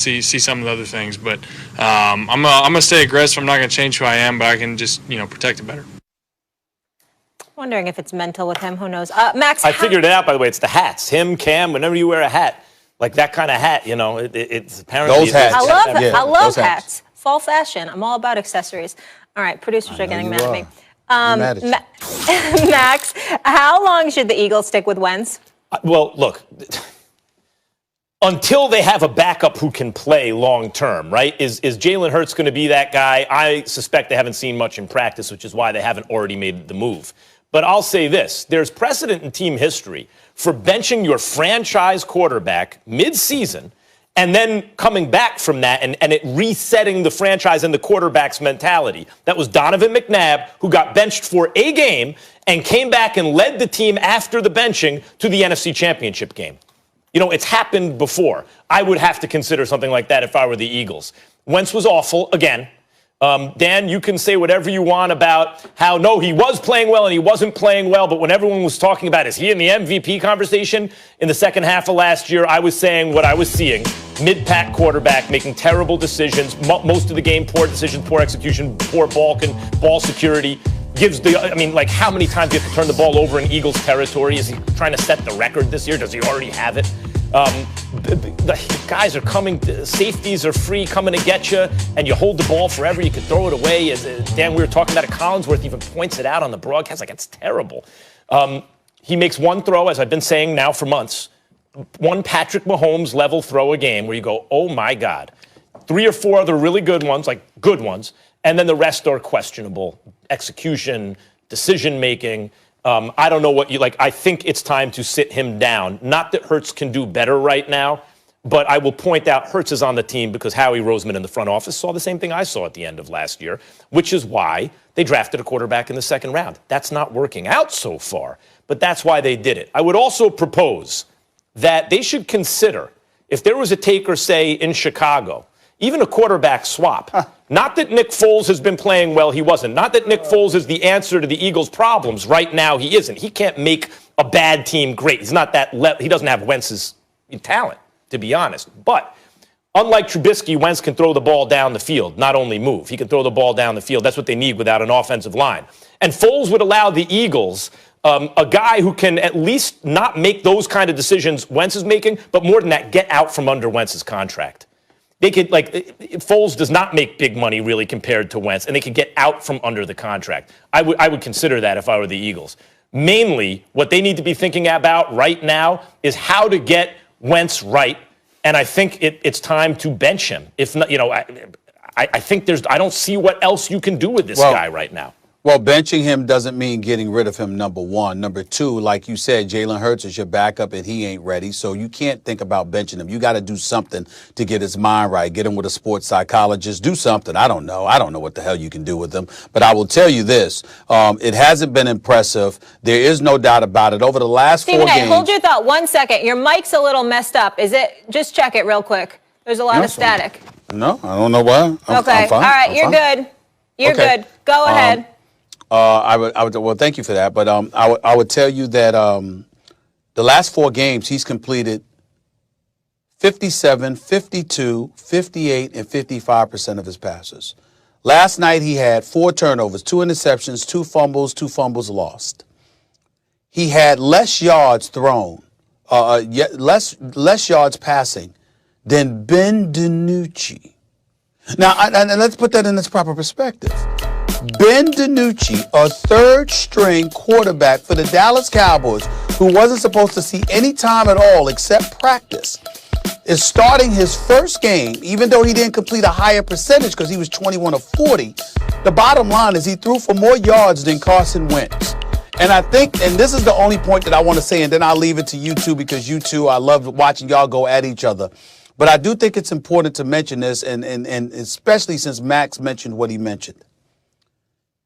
see some of the other things. But I'm gonna stay aggressive. I'm not gonna change who I am, but I can just protect it better. Wondering if it's mental with him. Who knows? Max, I figured it out, by the way. It's the hats. Him, Cam. Whenever you wear a hat, like that kind of hat, it's apparently those hats. I love that. Yeah, I love hats. Fall fashion. I'm all about accessories. All right, producers are getting mad at me. Max, how long should the Eagles stick with Wentz? Well, look, until they have a backup who can play long term, right? Is Jalen Hurts going to be that guy? I suspect they haven't seen much in practice, which is why they haven't already made the move. But I'll say this. There's precedent in team history for benching your franchise quarterback mid-season and then coming back from that and it resetting the franchise and the quarterback's mentality. That was Donovan McNabb, who got benched for a game and came back and led the team after the benching to the NFC Championship game. It's happened before. I would have to consider something like that if I were the Eagles. Wentz was awful, again. Dan, you can say whatever you want about how, no, he was playing well and he wasn't playing well, but when everyone was talking about, is he in the MVP conversation in the second half of last year, I was saying what I was seeing. Mid-pack quarterback making terrible decisions, most of the game, poor decisions, poor execution, poor ball security. How many times do you have to turn the ball over in Eagles territory? Is he trying to set the record this year? Does he already have it? The guys are coming, safeties are free, coming to get you, and you hold the ball forever. You can throw it away. Dan, we were talking about it. Collinsworth even points it out on the broadcast. It's terrible. He makes one throw, as I've been saying now for months, one Patrick Mahomes level throw a game where you go, oh my God. 3 or 4 other really good ones, and then the rest are questionable. Execution, decision-making. I don't know what you like. I think it's time to sit him down. Not that Hurts can do better right now, but I will point out Hurts is on the team because Howie Roseman in the front office saw the same thing I saw at the end of last year, which is why they drafted a quarterback in the second round. That's not working out so far, but that's why they did it. I would also propose that they should consider, if there was a taker, say, in Chicago, even a quarterback swap. Not that Nick Foles has been playing well, he wasn't. Not that Nick Foles is the answer to the Eagles' problems. Right now, he isn't. He can't make a bad team great. He's not that he doesn't have Wentz's talent, to be honest. But unlike Trubisky, Wentz can throw the ball down the field, not only move. He can throw the ball down the field. That's what they need without an offensive line. And Foles would allow the Eagles a guy who can at least not make those kind of decisions Wentz is making, but more than that, get out from under Wentz's contract. They could, Foles does not make big money really compared to Wentz, and they could get out from under the contract. I would consider that if I were the Eagles. Mainly, what they need to be thinking about right now is how to get Wentz right, and I think it's time to bench him. If not, I think I don't see what else you can do with this guy right now. Well, benching him doesn't mean getting rid of him, number one. Number two, like you said, Jalen Hurts is your backup and he ain't ready. So you can't think about benching him. You got to do something to get his mind right. Get him with a sports psychologist. Do something. I don't know. I don't know what the hell you can do with him. But I will tell you this. It hasn't been impressive. There is no doubt about it. Over the last 4 games. Hold your thought 1 second. Your mic's a little messed up. Is it? Just check it real quick. There's a lot of static. No, I don't know why. I'm fine. All right. You're good. You're good. Go ahead. Well, thank you for that. But I would tell you that the last 4 games, he's completed 57, 52, 58, and 55% of his passes. Last night, he had 4 turnovers, 2 interceptions, 2 fumbles lost. He had less yards thrown, less yards passing than Ben DiNucci. Now, and let's put that in its proper perspective. Ben DiNucci, a 3rd-string quarterback for the Dallas Cowboys, who wasn't supposed to see any time at all except practice, is starting his first game, even though he didn't complete a higher percentage because he was 21 of 40. The bottom line is he threw for more yards than Carson Wentz. And I think, and this is the only point that I want to say, and then I'll leave it to you two because you two, I love watching y'all go at each other. But I do think it's important to mention this, and especially since Max mentioned what he mentioned.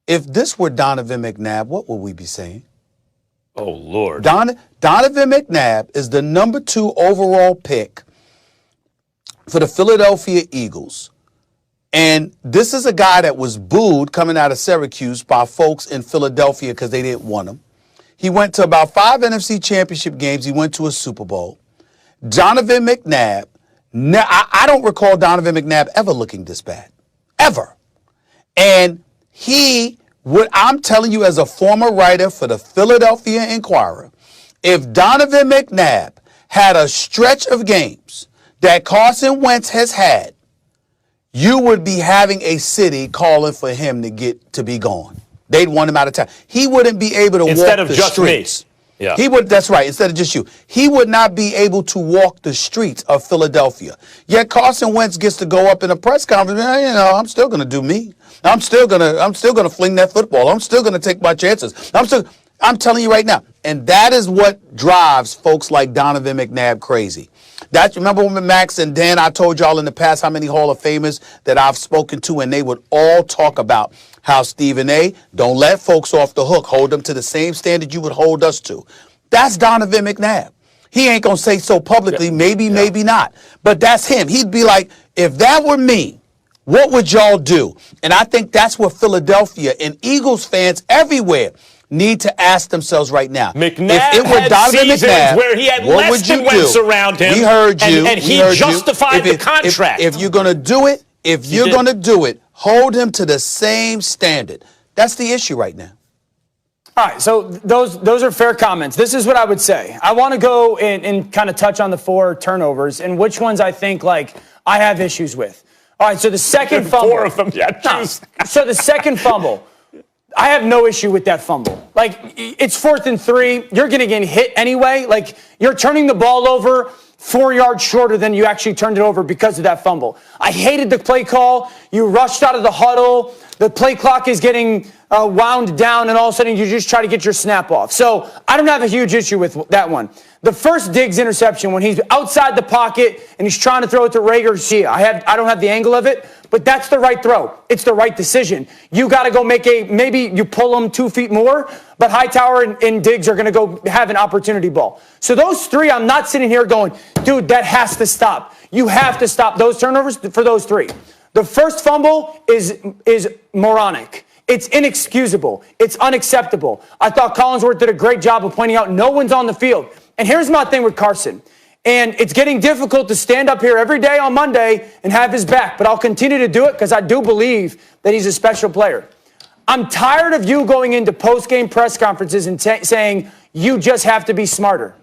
If this were Donovan McNabb, what would we be saying? Oh, Lord. Donovan McNabb is the number 2 overall pick for the Philadelphia Eagles. And this is a guy that was booed coming out of Syracuse by folks in Philadelphia because they didn't want him. He went to about 5 NFC championship games. He went to a Super Bowl. Donovan McNabb I don't recall Donovan McNabb ever looking this bad. Ever. And I'm telling you as a former writer for the Philadelphia Inquirer, if Donovan McNabb had a stretch of games that Carson Wentz has had, you would be having a city calling for him to be gone. They'd want him out of town. He wouldn't be able to Instead walk of the just streets. me. Yeah. He would. That's right. Instead of just you, he would not be able to walk the streets of Philadelphia. Yet Carson Wentz gets to go up in a press conference. I'm still going to do me. I'm still going to fling that football. I'm still going to take my chances. I'm telling you right now. And that is what drives folks like Donovan McNabb crazy. Remember when Max and Dan, I told y'all in the past how many Hall of Famers that I've spoken to, and they would all talk about how Stephen A., don't let folks off the hook. Hold them to the same standard you would hold us to. That's Donovan McNabb. He ain't going to say so publicly, maybe not. But that's him. He'd be like, if that were me, what would y'all do? And I think that's what Philadelphia and Eagles fans everywhere need to ask themselves right now. McNabb if it were had Donovan seasons McNabb, where he had what less would you than Wentz do? around him. We heard you. And he justified the contract. If you're going to do it, hold him to the same standard. That's the issue right now. All right, so those are fair comments. This is what I would say. I want to go and kind of touch on the 4 turnovers and which ones I think, I have issues with. All right, so the second fumble. 4 of them, yeah. No, so the second fumble, I have no issue with that fumble. It's 4th and 3. You're going to get hit anyway. You're turning the ball over 4 yards shorter than you actually turned it over because of that fumble. I hated the play call. You rushed out of the huddle. The play clock is getting wound down, and all of a sudden you just try to get your snap off. So I don't have a huge issue with that one. The first Diggs interception, when he's outside the pocket and he's trying to throw it to Ray Garcia, I don't have the angle of it, but that's the right throw. It's the right decision. You got to go maybe you pull them 2 feet more, but Hightower and Diggs are going to go have an opportunity ball. So those 3, I'm not sitting here going, dude, that has to stop. You have to stop those turnovers for those 3. The first fumble is moronic. It's inexcusable. It's unacceptable. I thought Collinsworth did a great job of pointing out no one's on the field. And here's my thing with Carson. And it's getting difficult to stand up here every day on Monday and have his back. But I'll continue to do it because I do believe that he's a special player. I'm tired of you going into post-game press conferences and saying you just have to be smarter.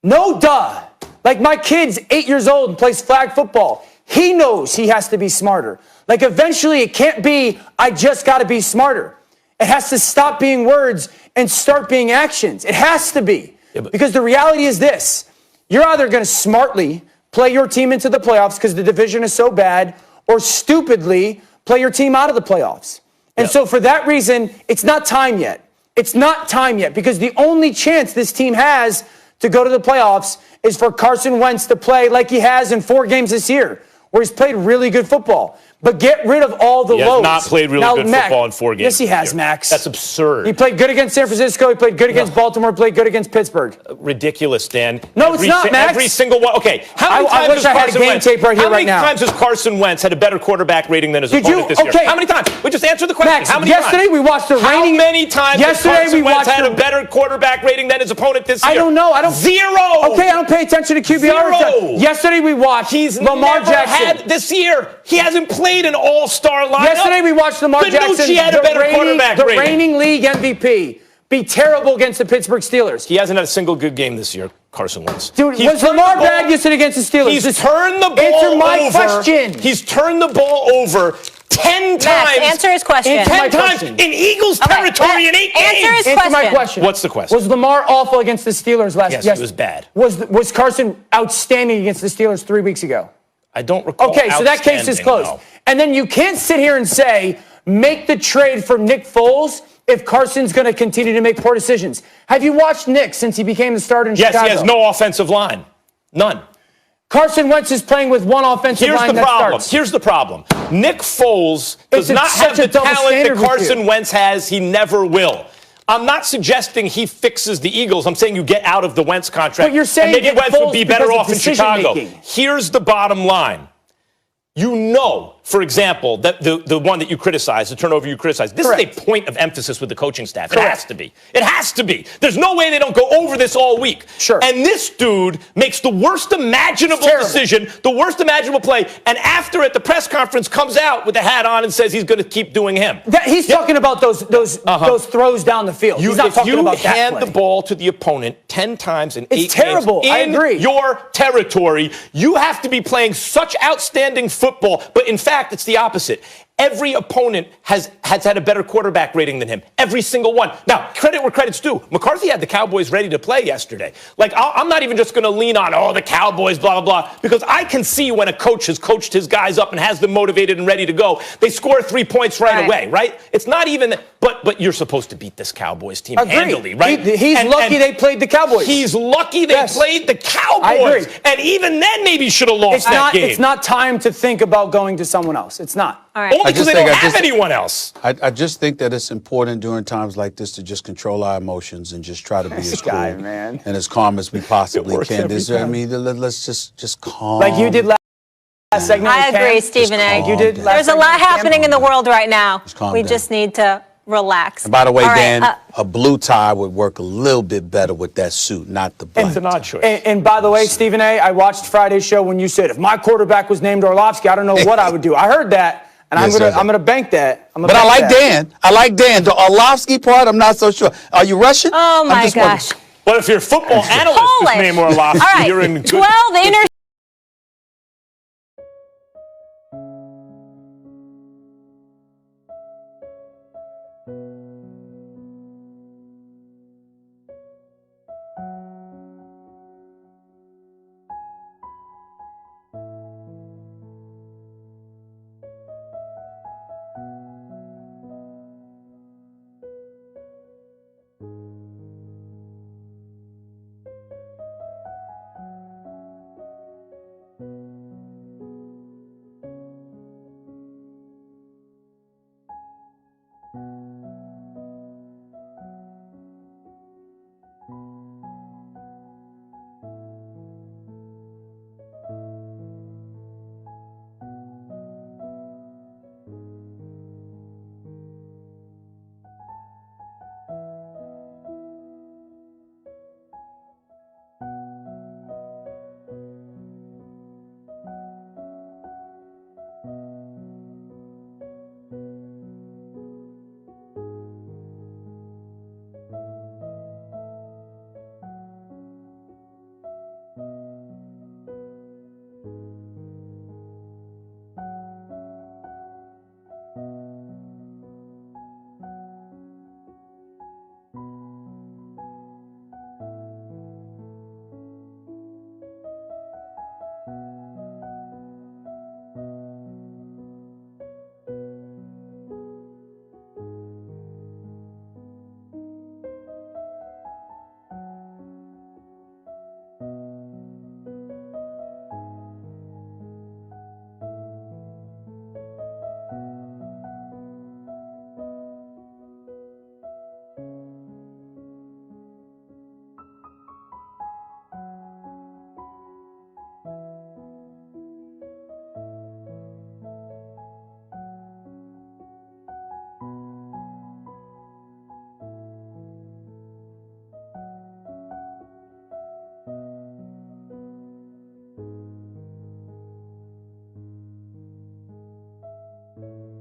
No, duh. My kid's 8 years old and plays flag football. He knows he has to be smarter. Eventually it can't be, I just got to be smarter. It has to stop being words and start being actions. It has to be. Yeah, because the reality is this. You're either going to smartly play your team into the playoffs because the division is so bad, or stupidly play your team out of the playoffs. And so for that reason, it's not time yet. It's not time yet because the only chance this team has to go to the playoffs is for Carson Wentz to play like he has in 4 games this year, where he's played really good football. But get rid of all the lows. He has not played really good football in 4 games. Yes, he has, Max. That's absurd. He played good against San Francisco. He played good against Baltimore. Played good against Pittsburgh. Ridiculous, Dan. No, it's not, Max. Every single one. Okay, how many times I wish I had a game tape right here, right now. How many times has Carson Wentz had a better quarterback rating than his opponent this year? Okay. How many times? We just answer the question. Max, how many yesterday times? we watched the reigning. How many times has Carson Wentz had a better quarterback rating than his opponent this year? I don't know. Zero. Okay, I don't pay attention to QBR. Zero. Yesterday we watched Lamar Jackson. This year, he hasn't played an all-star lineup. Yesterday we watched Lamar Jackson, the reigning league MVP, be terrible against the Pittsburgh Steelers. He hasn't had a single good game this year, Carson Wentz. Dude, was Lamar bad yesterday against the Steelers? He's turned the ball Answer my question. He's turned the ball over 10 times. Max, answer his question. 10 times in Eagles territory in 8 games. Answer his Answer my question. What's the question? Was Lamar awful against the Steelers last year? Yes, he was bad. Was Carson outstanding against the Steelers 3 weeks ago? I don't recall. Okay, so that case is closed. No. And then you can't sit here and say, make the trade for Nick Foles if Carson's going to continue to make poor decisions. Have you watched Nick since he became the starter in Chicago? Yes, he has no offensive line. None. Carson Wentz is playing with one offensive line that starts. Here's the problem. Nick Foles does not have the talent that Carson Wentz has. He never will. I'm not suggesting he fixes the Eagles. I'm saying you get out of the Wentz contract. But you're saying and maybe Wentz would be better off in Chicago. Making. Here's the bottom line. You know, for example, that the one that you criticize, the turnover you criticize, this Correct. is a point of emphasis with the coaching staff. It Correct. has to be. It has to be. There's no way they don't go over this all week. Sure. And this dude makes the worst imaginable decision, the worst imaginable play, and after at the press conference comes out with the hat on and says he's going to keep doing him. He's talking about those throws down the field. He's not talking about that If you hand play. the ball to the opponent 10 times in 8 It's terrible. games I in agree. your territory, you have to be playing such outstanding football. But in fact, it's the opposite. Every opponent has had a better quarterback rating than him. Every single one. Now, credit where credit's due. McCarthy had the Cowboys ready to play yesterday. Like, I'm not even just going to lean on, the Cowboys, blah, blah, blah, because I can see when a coach has coached his guys up and has them motivated and ready to go. They score 3 points right away, right? It's not even, but you're supposed to beat this Cowboys team handily, right? He's lucky they played the Cowboys. He's lucky they played the Cowboys. I agree. And even then, maybe should have lost that game. It's not time to think about going to someone else. It's not. All right. Only because they don't have anyone else. I just think that it's important during times like this to just control our emotions and just try to be as cool and as calm as we possibly can. Let's just calm. Like you did last segment. I agree, Stephen A. You did. There's a lot happening in the world right now. We just need to relax. And by the way, All right, Dan, a blue tie would work a little bit better with that suit, not the black. It's an odd choice. And by the way, Stephen A., I watched Friday's show when you said, if my quarterback was named Orlovsky, I don't know what I would do. I heard that. And Yes, I'm gonna bank that. But I like Dan. I like Dan. The Orlovsky part, I'm not so sure. Are you Russian? Oh, my gosh. Well, if you're a football analyst, Polish. his name Orlovsky, All right. you're in good. 12 inner you